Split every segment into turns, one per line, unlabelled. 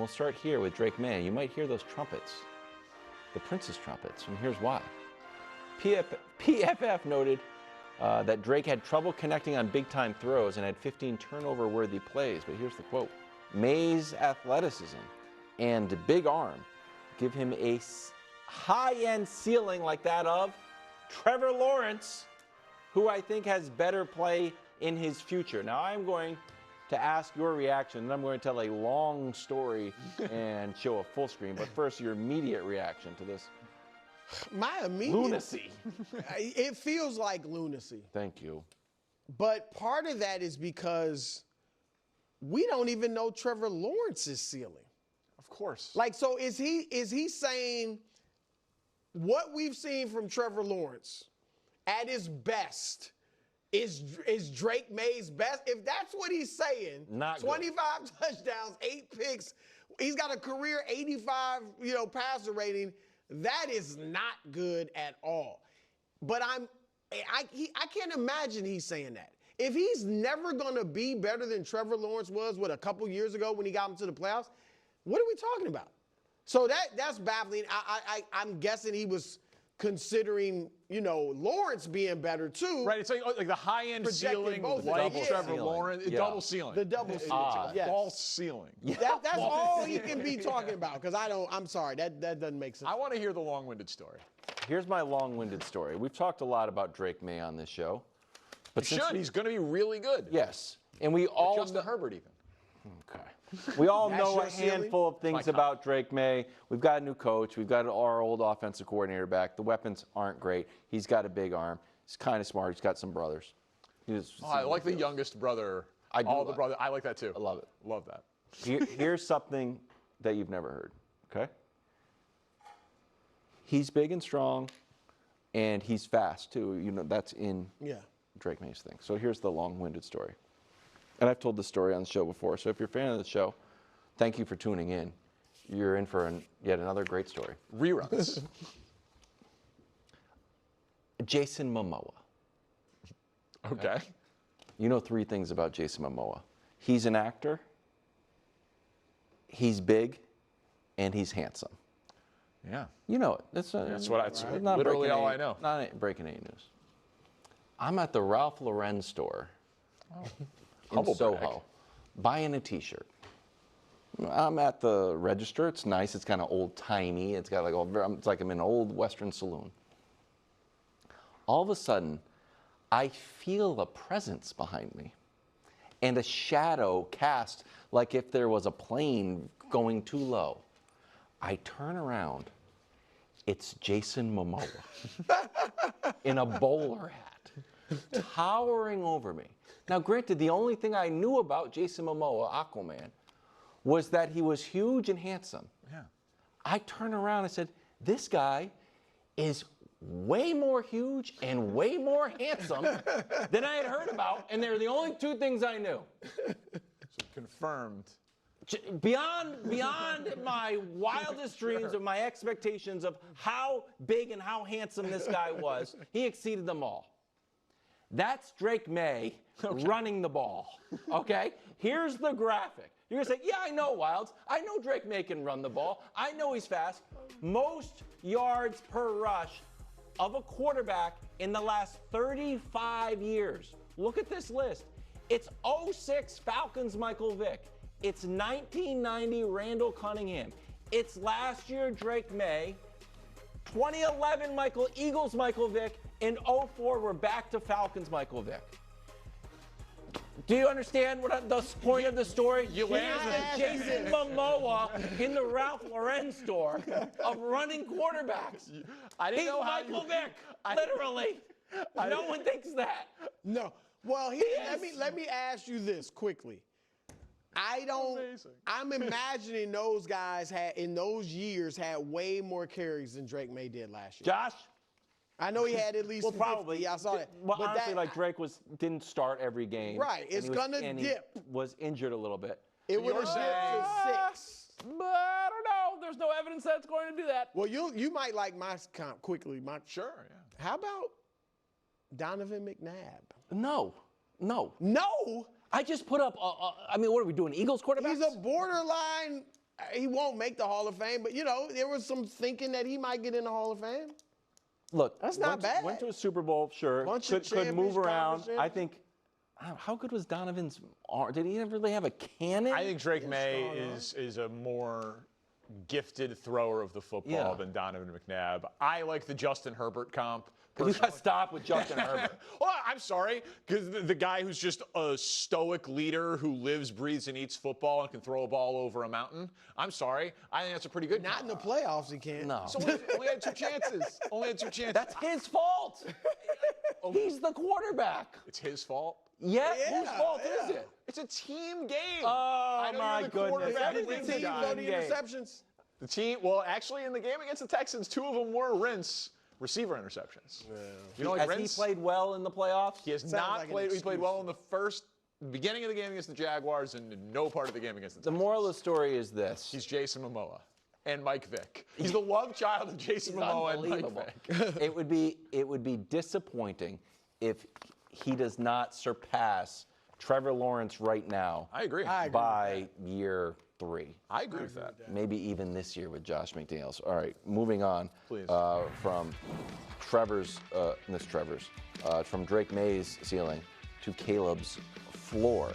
we'll start here with Drake May. You might hear those trumpets, the Prince's trumpets, and here's why. PFF noted that Drake had trouble connecting on big-time throws and had 15 turnover-worthy plays. But here's the quote. May's athleticism and big arm give him a high-end ceiling like that of Trevor Lawrence, who I think has better play in his future. Now, I'm going to ask your reaction, and I'm going to tell a long story and show a full screen. But first, your immediate reaction to this.
My immediate
Lunacy.
It feels like lunacy.
Thank you.
But part of that is because we don't even know Trevor Lawrence's ceiling.
Of course.
Like, so is he saying what we've seen from Trevor Lawrence at his best is Drake May's best? If that's what he's saying,
Not
25 touchdowns, 8 picks, he's got a career 85, passer rating. That is not good at all. But I can't imagine he's saying that. If he's never going to be better than Trevor Lawrence was, a couple years ago when he got into the playoffs, what are we talking about? So that's baffling. I'm guessing he was considering, Lawrence being better too.
Right, it's like the high-end ceiling, like Trevor Lawrence, double ceiling.
The double ceiling. Yes.
False ceiling.
That's all he can be talking about, because I'm sorry, that doesn't make sense.
I want to hear the long-winded story.
Here's my long-winded story. We've talked a lot about Drake May on this show.
But he's going to be really good.
Yes. And we all
Justin Herbert even.
Okay. We all know a handful of things
Like
about Drake May. We've got a new coach. We've got our old offensive coordinator back. The weapons aren't great. He's got a big arm. He's kind of smart. He's got some brothers.
I like the youngest brother.
I do.
All the brothers. I like that too.
I love it.
Love that.
Here's something that you've never heard, okay? He's big and strong, and he's fast too. That's in Drake May's thing. So here's the long-winded story. And I've told this story on the show before, so if you're a fan of the show, thank you for tuning in. You're in for yet another great story.
Reruns.
Jason Momoa.
Okay.
You know 3 things about Jason Momoa. He's an actor, he's big, and he's handsome.
Yeah.
You know it.
That's literally all I know.
Not breaking any news. I'm at the Ralph Lauren store in Soho, buying a T-shirt. I'm at the register. It's nice. It's kind of old-timey. It's got it's like I'm in an old Western saloon. All of a sudden, I feel a presence behind me and a shadow cast like if there was a plane going too low. I turn around. It's Jason Momoa in a bowler hat, towering over me. Now, granted, the only thing I knew about Jason Momoa, Aquaman, was that he was huge and handsome.
Yeah.
I turned around and said, this guy is way more huge and way more handsome than I had heard about, and they're the only 2 things I knew.
So confirmed.
Beyond my wildest dreams of my expectations of how big and how handsome this guy was, he exceeded them all. That's Drake May running the ball, okay? Here's the graphic. You're going to say, yeah, I know, Wilds. I know Drake May can run the ball. I know he's fast. Most yards per rush of a quarterback in the last 35 years. Look at this list. It's 06 Falcons Michael Vick. It's 1990 Randall Cunningham. It's last year Drake May. 2011 Eagles Michael Vick. In 04, we're back to Falcons Michael Vick. Do you understand what the point of the story? Here's Jason Momoa in the Ralph Lauren store of running quarterbacks. He's Michael Vick, literally. No one thinks that.
No. Well, let me ask you this quickly. I'm imagining those guys in those years had way more carries than Drake May did last year.
Josh?
I know he had at least 50.
Probably.
I saw that.
Well, but honestly, Drake didn't start every game.
Right. It's going to dip.
He was injured a little bit.
It would have dipped to 6.
But I don't know. There's no evidence that it's going to do that.
Well, you might like my comp quickly.
Sure, yeah.
How about Donovan McNabb?
No.
No?
I just put up, what are we doing, Eagles quarterback?
He's a borderline He won't make the Hall of Fame, but, you know, there was some thinking that he might get in the Hall of Fame.
Look,
That's not bad.
Went to a Super Bowl, sure. Could move around. I think. How good was Donovan's arm? Did he ever really have a cannon?
I think Drake May is a more gifted thrower of the football than Donovan McNabb. I like the Justin Herbert comp.
You got to stop with Justin Herbert.
Well, I'm sorry, because the guy who's just a stoic leader who lives, breathes, and eats football and can throw a ball over a mountain. I'm sorry. I think that's a pretty good
Not in the playoffs, he can't.
No.
So only had 2 chances. Only had 2 chances.
That's his fault. He's the quarterback.
It's his fault.
Yeah, whose fault is it?
It's a team game.
Oh, my goodness.
Everything team go the interceptions.
The team, well, actually, in the game against the Texans, 2 of them were rinse receiver interceptions. Yeah. You know, like
Has he played well in the playoffs?
He has not played. He played well in the beginning of the game against the Jaguars and no part of the game against the Texans.
The moral of the story is this.
He's Jason Momoa and Mike Vick. He's the love child of Jason Momoa and Mike Vick.
It would be disappointing if he does not surpass Trevor Lawrence right now.
I agree.
By year 3.
I agree with that.
Maybe even this year with Josh McDaniels. All right, moving on.
Please.
From from Drake May's ceiling to Caleb's floor.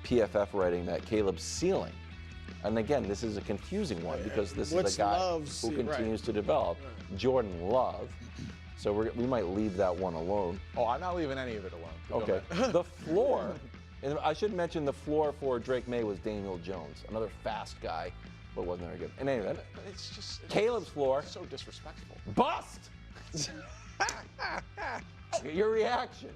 PFF writing that Caleb's ceiling. And again, this is a confusing one because this is a guy who continues to develop. Jordan Love. So we might leave that one alone.
Oh, I'm not leaving any of it alone.
Okay. The floor, and I should mention the floor for Drake May was Daniel Jones, another fast guy, but wasn't very good. And anyway,
it's just
Caleb's floor.
So disrespectful.
Bust. Your reaction.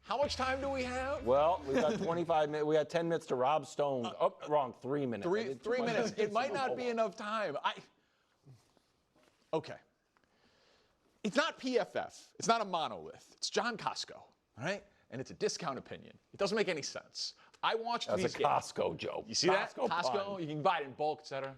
How much time do we have?
Well, we got 25 minutes. We got 10 minutes to Rob Stone. Wrong. 3 minutes.
3 minutes. It might not be enough time. Okay. It's not PFF. It's not a monolith. It's John Costco, all right? And it's a discount opinion. It doesn't make any sense. I watched these games.
That's a Costco joke.
You see that? Costco, you can buy it in bulk, et cetera.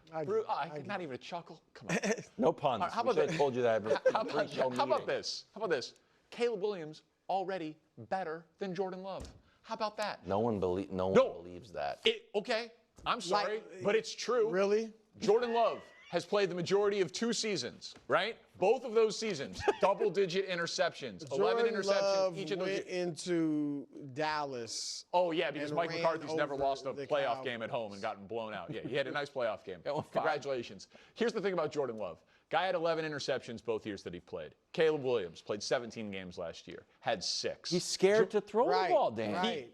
Not even a chuckle. Come on.
No puns.
How about
I told you that.
How about this? How about this? Caleb Williams already better than Jordan Love. How about that?
No one believes that.
Okay, I'm sorry, but it's true.
Really?
Jordan Love has played the majority of 2 seasons, right? Both of those seasons, double-digit interceptions, 11 interceptions each of those.
Went into Dallas.
Oh yeah, because Mike McCarthy's never lost a playoff game at home and gotten blown out. Yeah, he had a nice playoff game. Congratulations. Here's the thing about Jordan Love. Guy had 11 interceptions both years that he played. Caleb Williams played 17 games last year, had 6.
He's scared to throw the ball, Dan.
Right.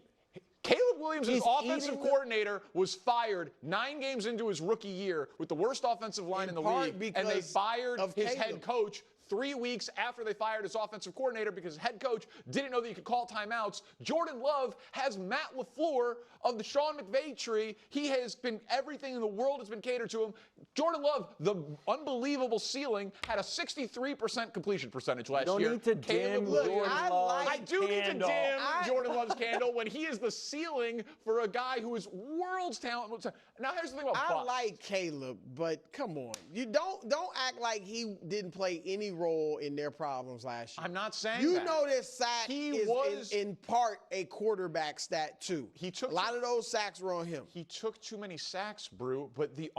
Caleb Williams' offensive coordinator was fired 9 games into his rookie year with the worst offensive line in the league, and they fired his head coach 3 weeks after they fired his offensive coordinator because his head coach didn't know that he could call timeouts. Jordan Love has Matt LaFleur of the Sean McVay tree. He has been everything in the world has been catered to him. Jordan Love, the unbelievable ceiling, had a 63% completion percentage last year.
You don't need to dim Jordan Love's
I do need to dim Jordan Love's candle when he is the ceiling for a guy who is world's talent. Now here's the thing about
I like Caleb, but come on. You don't act like he didn't play any role in their problems last year.
I'm not saying
you
that.
know this sack is in part a quarterback stat too. A lot of those sacks were on him.
He took too many sacks, Brew, but the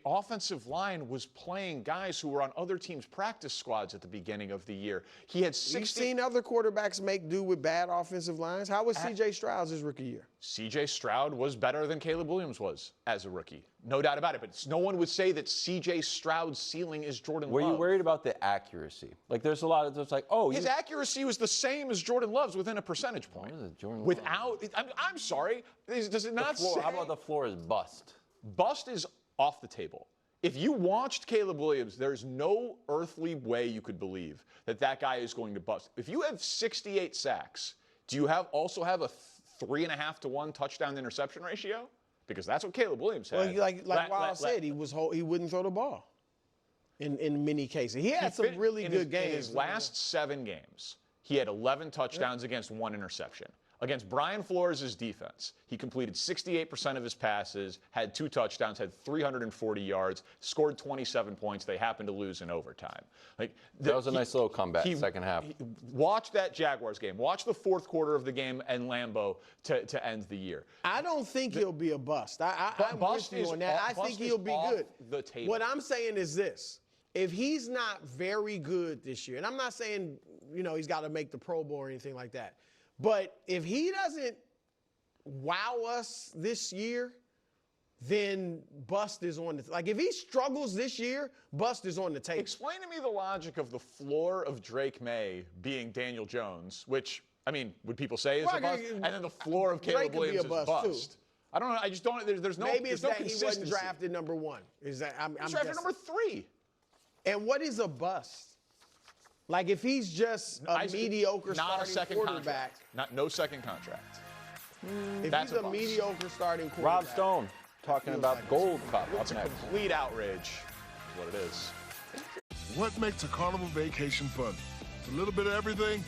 offensive line was playing guys who were on other teams' practice squads at the beginning of the year. He had 60.
You've seen other quarterbacks make do with bad offensive lines. How was C.J. Stroud's his rookie year?
C.J. Stroud was better than Caleb Williams was as a rookie. No doubt about it. But no one would say that C.J. Stroud's ceiling is Jordan Love.
Were you worried about the accuracy? Like, there's a lot of, it's like, oh.
His accuracy was the same as Jordan Love's within a percentage point.
What is it, Jordan Love?
Without, I'm sorry. Does it not say?
How about the floor is bust?
Bust is off the table. If you watched Caleb Williams, there's no earthly way you could believe that that guy is going to bust. If you have 68 sacks, do you also have a 3.5 to 1 touchdown to interception ratio? Because that's what Caleb Williams had.
Well, like Wild said, he wouldn't throw the ball in many cases. He had some really good games.
In his last 7 games, he had 11 touchdowns against 1 interception. Against Brian Flores' defense, he completed 68% of his passes, had 2 touchdowns, had 340 yards, scored 27 points. They happened to lose in overtime.
That was a nice little comeback, second half.
Watch that Jaguars game. Watch the fourth quarter of the game and Lambeau to end the year.
I don't think he'll be a bust. I'm with you on that. I think he'll be good.
The table.
What I'm saying is this. If he's not very good this year, and I'm not saying, he's got to make the Pro Bowl or anything like that, but if he doesn't wow us this year, then bust is on the if he struggles this year, bust is on the table.
Explain to me the logic of the floor of Drake May being Daniel Jones, which, would people say is a bust? And then the floor of Caleb Williams is bust. Too. I don't know. I just don't. There's no.
Maybe it's that
consistency.
He wasn't drafted number 1. Is that I'm
drafted number 3.
And what is a bust? If he's just a mediocre starting quarterback.
No second contract.
If he's a mediocre starting quarterback.
Rob Stone talking about Gold Cup.
It's a complete outrage is what it is.
What makes a carnival vacation fun? It's a little bit of everything